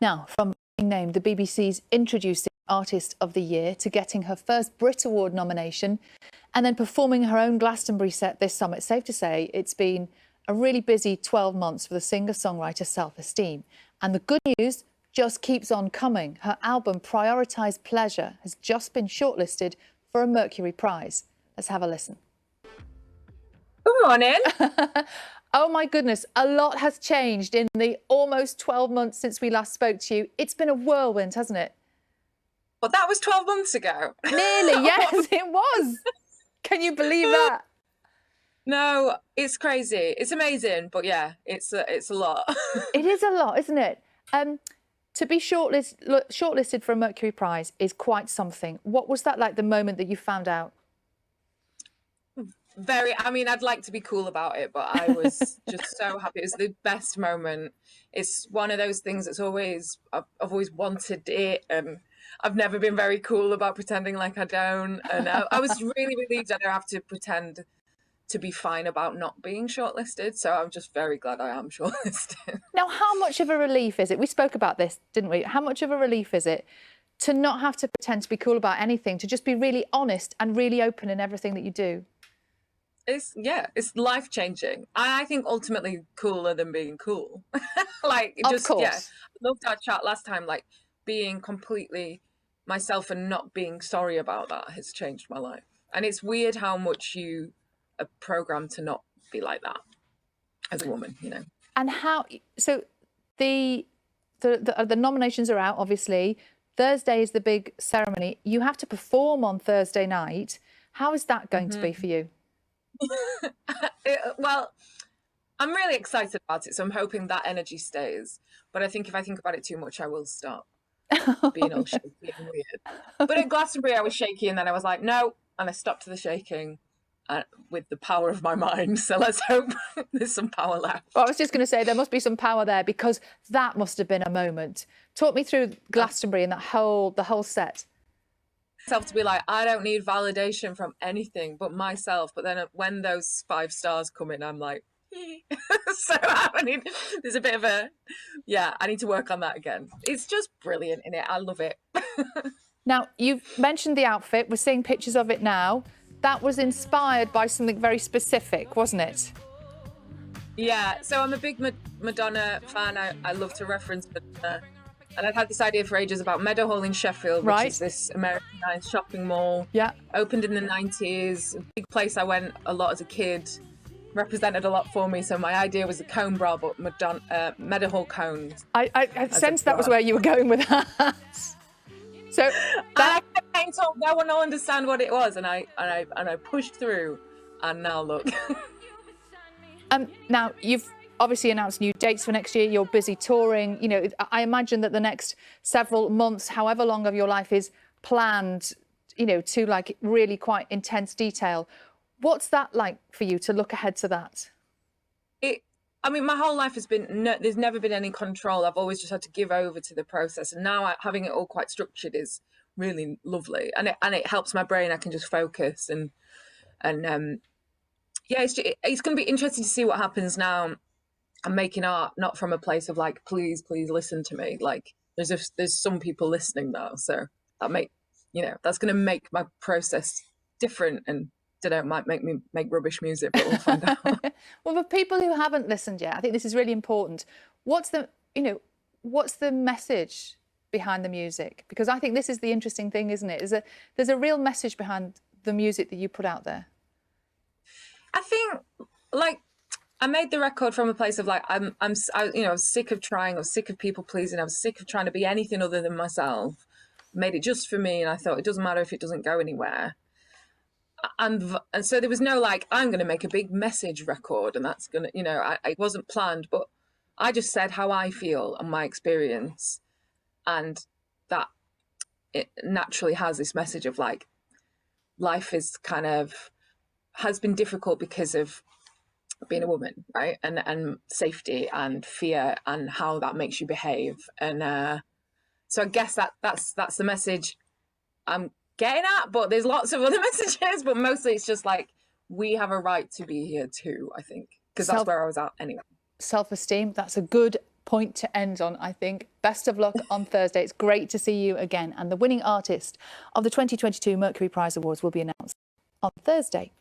Now, from being named the BBC's Introducing Artist of the Year to getting her first Brit Award nomination and then performing her own Glastonbury set this summer, it's safe to say it's been a really busy 12 months for the singer-songwriter Esteem. And the good news just keeps on coming. Her album Prioritise Pleasure has just been shortlisted for a Mercury Prize. Let's have a listen. Good morning. Oh my goodness, a lot has changed in the almost 12 months since we last spoke to you. It's been a whirlwind, hasn't it? Well, that was 12 months ago. Nearly, yes, it was. Can you believe that? No, it's crazy. It's amazing, but yeah, it's a lot. It is a lot, isn't it? To be shortlisted for a Mercury Prize is quite something. What was that like the moment that you found out? I mean, I'd like to be cool about it, but I was just so happy. It was the best moment. It's one of those things that's I've always wanted it, and I've never been very cool about pretending like I don't. And I was really relieved I don't have to pretend to be fine about not being shortlisted. So I'm just very glad I am shortlisted. Now, how much of a relief is it? We spoke about this, didn't we? How much of a relief is it to not have to pretend to be cool about anything, to just be really honest and really open in everything that you do? It's life-changing. I think ultimately cooler than being cool. Like, Of course. Yeah, I loved our chat last time. Like, being completely myself and not being sorry about that has changed my life. And it's weird how much you are programmed to not be like that as a woman, you know. And how? So the nominations are out, obviously. Thursday is the big ceremony. You have to perform on Thursday night. How is that going to be for you? Well, I'm really excited about it, so I'm hoping that energy stays. But I think if I think about it too much, I will start being all shaky and weird. But at Glastonbury, I was shaky, and then I was like, no, and I stopped the shaking with the power of my mind. So let's hope there's some power left. Well, I was just going to say there must be some power there, because that must have been a moment. Talk me through Glastonbury and the whole set. Myself to be like, I don't need validation from anything but myself. But then when those 5 stars come in, I'm like, so there's a bit of I need to work on that again. It's just brilliant in it. I love it. Now, you've mentioned the outfit. We're seeing pictures of it now. That was inspired by something very specific, wasn't it? Yeah, so I'm a big Madonna fan. I love to reference Madonna. And I've had this idea for ages about Meadowhall in Sheffield, which is this Americanized shopping mall. Yeah. Opened in the 90s. A big place I went a lot as a kid. Represented a lot for me. So my idea was a cone bra, but Meadowhall cones. I sensed that was where you were going with that. So I kept told no one will understand what it was, and I pushed through, and now look. Now you've obviously announced new dates for next year. You're busy touring. You know, I imagine that the next several months, however long of your life, is planned, you know, to like really quite intense detail. What's that like for you to look ahead to that? I mean, my whole life has been, there's never been any control. I've always just had to give over to the process. And now having it all quite structured is really lovely. And it helps my brain. I can just focus. And it's going to be interesting to see what happens now. I'm making art, not from a place of like, please listen to me. Like there's some people listening now. So that's going to make my process different, and might make me make rubbish music, but we'll find out. Well, for people who haven't listened yet, I think this is really important. What's the message behind the music? Because I think this is the interesting thing, isn't it? There's a real message behind the music that you put out there. I think, like, I made the record from a place of like, I was sick of trying. I was sick of people pleasing. I was sick of trying to be anything other than myself. Made it just for me, and I thought it doesn't matter if it doesn't go anywhere. And so there was no like, I'm going to make a big message record, and that's going to, it wasn't planned, but I just said how I feel and my experience, and that it naturally has this message of like, life is has been difficult because of being a woman, right? And safety and fear and how that makes you behave. And so I guess that's the message I'm getting at, but there's lots of other messages, but mostly it's just like, we have a right to be here too, I think, because that's where I was at anyway. Self-esteem, that's a good point. point to end on, I think. Best of luck on Thursday. It's great to see you again. And the winning artist of the 2022 Mercury Prize Awards will be announced on Thursday.